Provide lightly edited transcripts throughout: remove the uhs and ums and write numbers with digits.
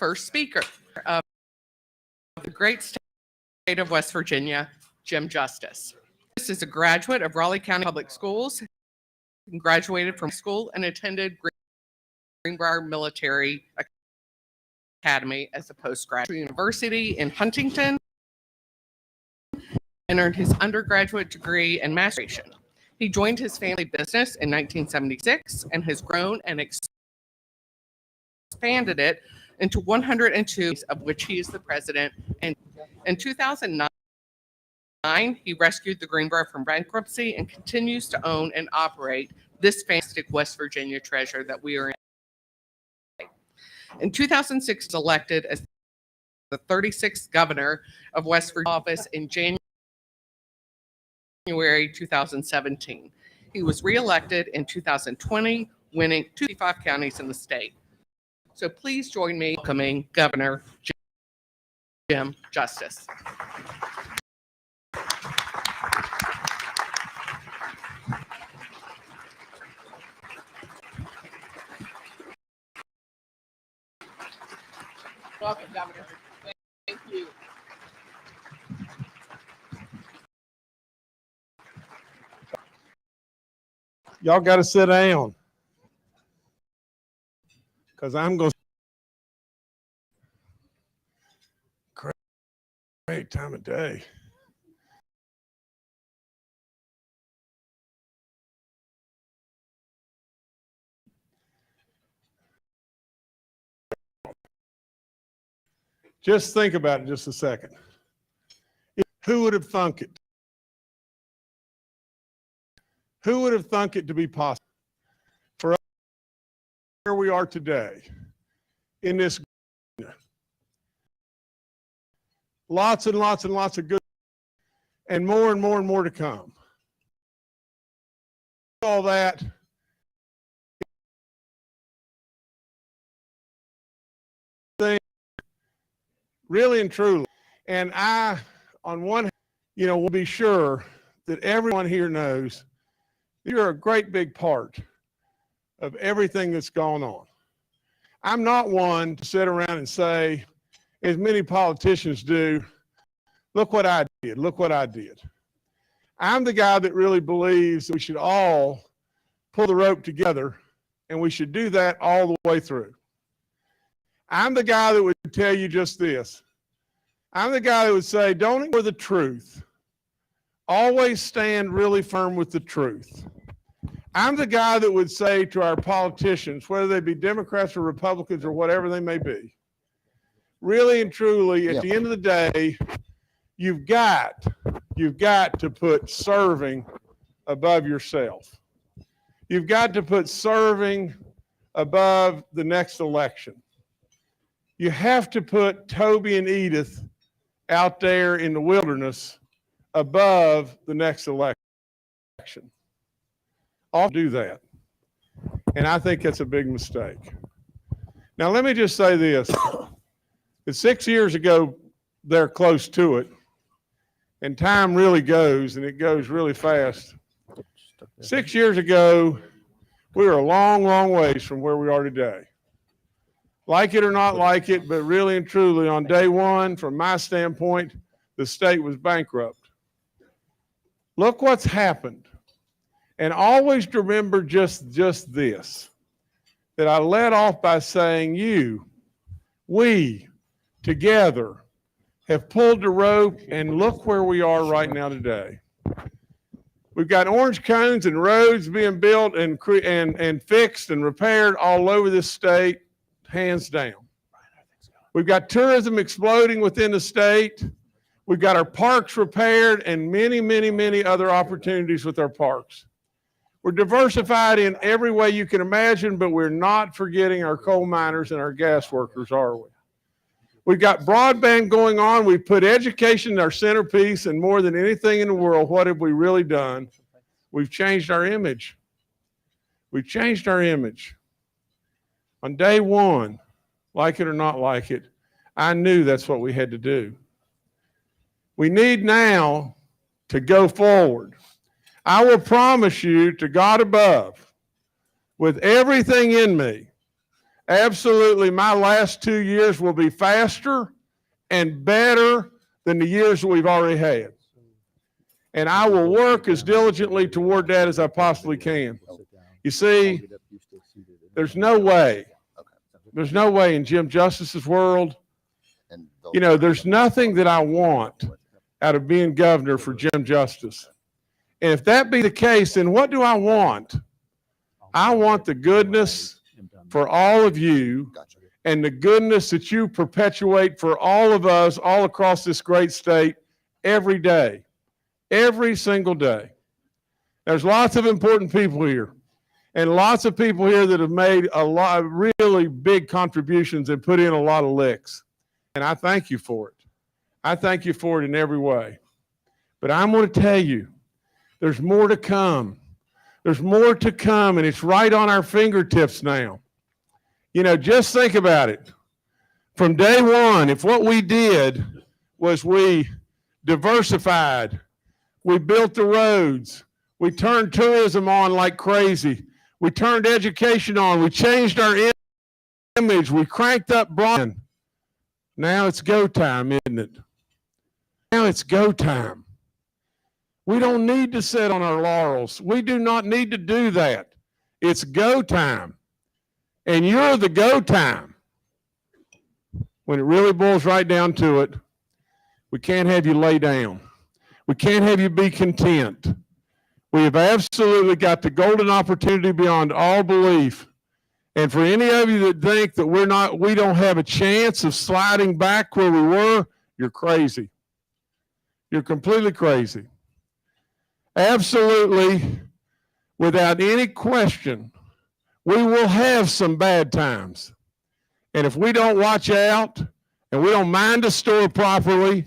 first speaker of the great state of West Virginia, Jim Justice. This is a graduate of Raleigh County Public Schools, and graduated from school and attended Greenbrier Military Academy as a postgraduate university in Huntington, and earned his undergraduate degree in mass communication. He joined his family business in 1976 and has grown and expanded it into 102, of which he is the president. And in 2009, he rescued the Greenbrier from bankruptcy and continues to own and operate this fantastic West Virginia treasure that we are in. In 2006, he was elected as the 36th governor of West Virginia office in January 2017. He was reelected in 2020, winning 25 counties in the state. So please join me in welcoming Governor Jim Justice. Welcome, Governor. Thank you. Y'all got to sit down because I'm going to. Great time of day. Just think about it just a second. Who would have thunk it? Who would have thunk it to be possible for us where we are today in this lots and lots and lots of good and more and more and more to come. All that thing really and truly. And I, on one hand, will be sure that everyone here knows you're a great big part of everything that's gone on. I'm not one to sit around and say, as many politicians do, look what I did, look what I did. I'm the guy that really believes that we should all pull the rope together, and we should do that all the way through. I'm the guy that would tell you just this. I'm the guy that would say, don't ignore the truth. Always stand really firm with the truth. I'm the guy that would say to our politicians, whether they be Democrats or Republicans or whatever they may be, really and truly, at the end of the day, you've got to put serving above yourself. You've got to put serving above the next election. You have to put Toby and Edith out there in the wilderness above the next election. I'll do that. And I think that's a big mistake. Now, let me just say this. 6 years ago, they're close to it. And time really goes, and it goes really fast. 6 years ago, we were a long, long ways from where we are today. Like it or not like it, but really and truly, on day one, from my standpoint, the state was bankrupt. Look what's happened. And always remember just this, that I led off by saying we, together, have pulled the rope, and look where we are right now today. We've got orange cones and roads being built and fixed and repaired all over this state, hands down. We've got tourism exploding within the state. We've got our parks repaired and many, many, many other opportunities with our parks. We're diversified in every way you can imagine, but we're not forgetting our coal miners and our gas workers, are we? We've got broadband going on. We've put education in our centerpiece, and more than anything in the world, what have we really done? We've changed our image. We've changed our image. On day one, like it or not like it, I knew that's what we had to do. We need now to go forward. I will promise you to God above, with everything in me, Absolutely, my last 2 years will be faster and better than the years we've already had. And I will work as diligently toward that as I possibly can. You see, there's no way in Jim Justice's world, you know, there's nothing that I want out of being governor for Jim Justice. And if that be the case, then what do I want? I want the goodness for all of you and the goodness that you perpetuate for all of us all across this great state every day, every single day. There's lots of important people here and lots of people here that have made a lot of really big contributions and put in a lot of licks. And I thank you for it. I thank you for it in every way. But I'm going to tell you, there's more to come. There's more to come, and it's right on our fingertips now. You know, just think about it. From day one, if what we did was we diversified, we built the roads, we turned tourism on like crazy, we turned education on, we changed our image, we cranked up broadband. Now it's go time, isn't it? Now it's go time. We don't need to sit on our laurels. We do not need to do that. It's go time. And you're the go time. When it really boils right down to it, we can't have you lay down. We can't have you be content. We have absolutely got the golden opportunity beyond all belief. And for any of you that think that we don't have a chance of sliding back where we were, you're crazy. You're completely crazy. Absolutely, without any question, we will have some bad times. And if we don't watch out and we don't mind the store properly,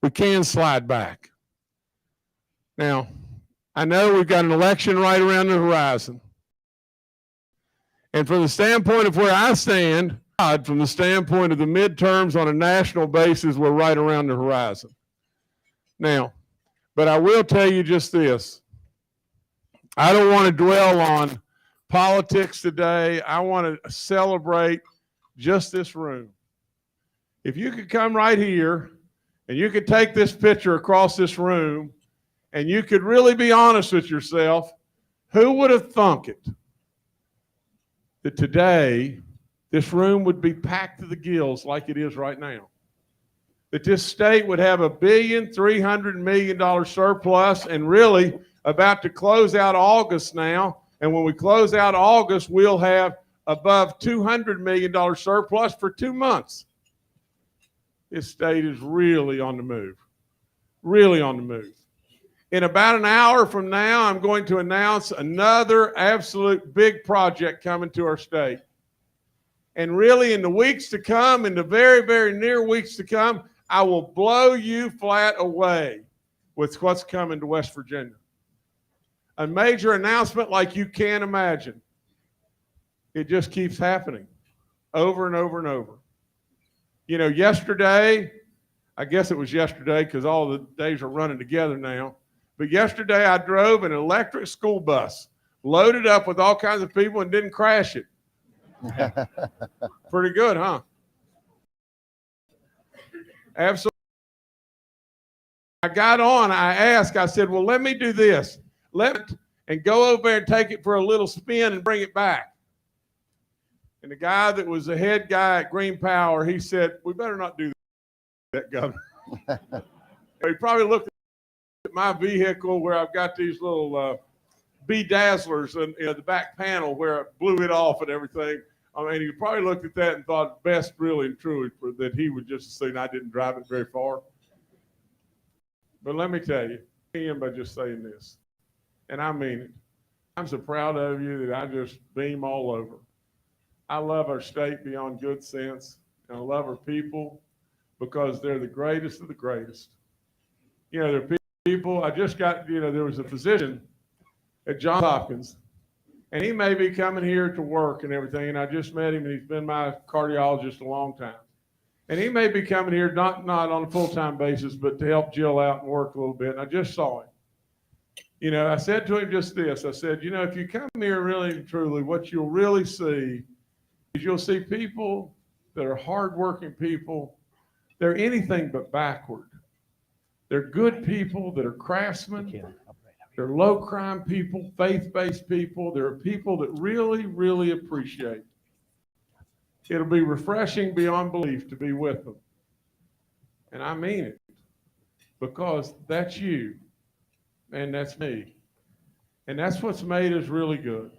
we can slide back. Now, I know we've got an election right around the horizon. And from the standpoint of where I stand, from the standpoint of the midterms on a national basis, we're right around the horizon. Now, but I will tell you just this. I don't want to dwell on politics today. I want to celebrate just this room. If you could come right here and you could take this picture across this room and you could really be honest with yourself, who would have thunk it that today this room would be packed to the gills like it is right now? That this state would have $1.3 billion surplus and really about to close out August now. And when we close out August, we'll have above $200 million surplus for 2 months. This state is really on the move, really on the move. In about an hour from now, I'm going to announce another absolute big project coming to our state. And really in the weeks to come, in the very, very near weeks to come, I will blow you flat away with what's coming to West Virginia. A major announcement like you can't imagine. It just keeps happening over and over and over. You know, yesterday, I guess it was yesterday because all the days are running together now, but yesterday I drove an electric school bus loaded up with all kinds of people and didn't crash it. Pretty good, huh? Absolutely. I got on, I asked, I said, well, let me do this. And go over there and take it for a little spin and bring it back. And the guy that was the head guy at Green Power, he said, we better not do that, Governor. He probably looked at my vehicle where I've got these little bedazzlers in the back panel where I blew it off and everything. I mean, he probably looked at that and thought best really and truly that he would just assume I didn't drive it very far. But let me tell you, I end by just saying this, and I mean it. I'm so proud of you that I just beam all over. I love our state beyond good sense, and I love our people because they're the greatest of the greatest. You know, they're people, I just got, you know, there was a physician at Johns Hopkins, and he may be coming here to work and everything, and I just met him, and he's been my cardiologist a long time. And he may be coming here not on a full-time basis, but to help Jill out and work a little bit, and I just saw him. You know, I said to him just this, I said, you know, if you come here really and truly, what you'll really see you'll see people that are hardworking people. They're anything but backward. They're good people that are craftsmen. They're low crime people, faith-based people. They're people that really, really appreciate. It'll be refreshing beyond belief to be with them. And I mean it, because that's you and that's me. And that's what's made us really good.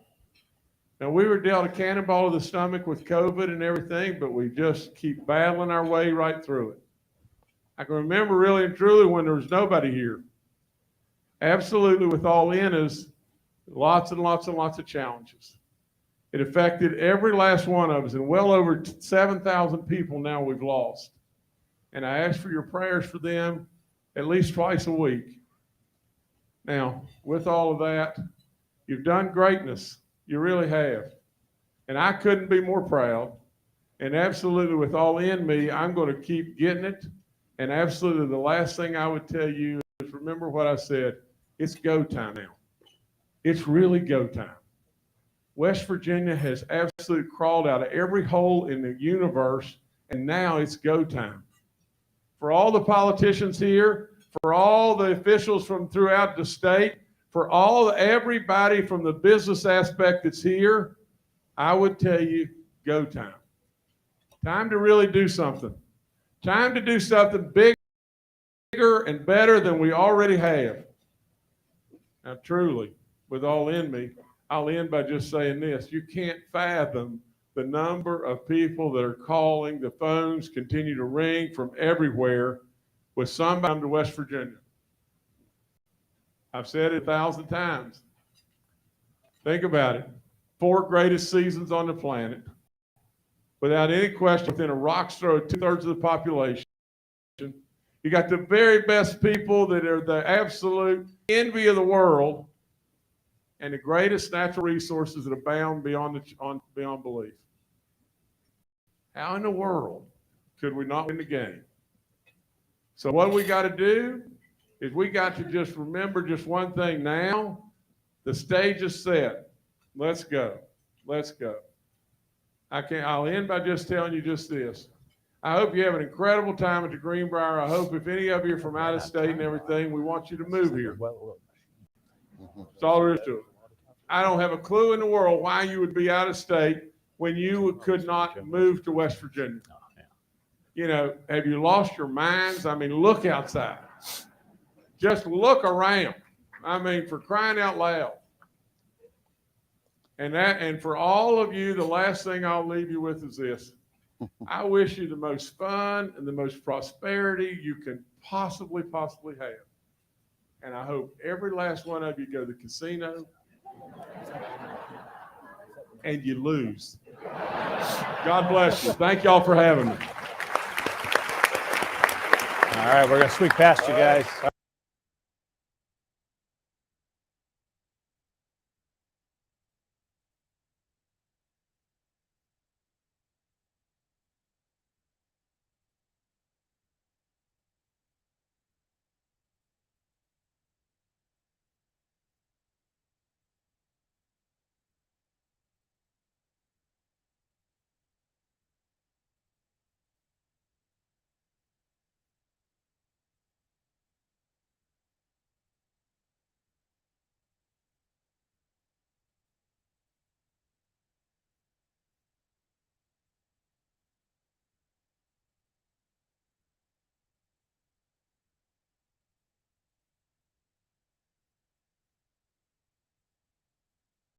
Now, we were dealt a cannonball to the stomach with COVID and everything, but we just keep battling our way right through it. I can remember really and truly when there was nobody here. Absolutely, with all in us, lots and lots and lots of challenges. It affected every last one of us, and well over 7,000 people now we've lost. And I ask for your prayers for them at least twice a week. Now, with all of that, you've done greatness. You really have. And I couldn't be more proud. And absolutely, with all in me, I'm going to keep getting it. And absolutely, the last thing I would tell you is remember what I said. It's go time now. It's really go time. West Virginia has absolutely crawled out of every hole in the universe, and now it's go time. For all the politicians here, for all the officials from throughout the state, for everybody from the business aspect that's here, I would tell you, go time. Time to really do something. Time to do something bigger and better than we already have. Now, truly, with all in me, I'll end by just saying this. You can't fathom the number of people that are calling. The phones continue to ring from everywhere with somebody to West Virginia. I've said it 1,000 times. Think about it. 4 greatest seasons on the planet. Without any question, within a rock's throw, 2/3 of the population. You got the very best people that are the absolute envy of the world, and the greatest natural resources that abound beyond belief. How in the world could we not win the game? So what we got to do is we got to just remember just one thing now. The stage is set. Let's go. Let's go. I'll end by just telling you just this. I hope you have an incredible time at the Greenbrier. I hope if any of you are from out of state and everything, we want you to move here. That's all there is to it. I don't have a clue in the world why you would be out of state when you could not move to West Virginia. You know, have you lost your minds? I mean, look outside. Just look around. I mean, for crying out loud. And for all of you, the last thing I'll leave you with is this. I wish you the most fun and the most prosperity you can possibly have. And I hope every last one of you go to the casino and you lose. God bless you. Thank y'all for having me. All right, we're going to sweep past you guys.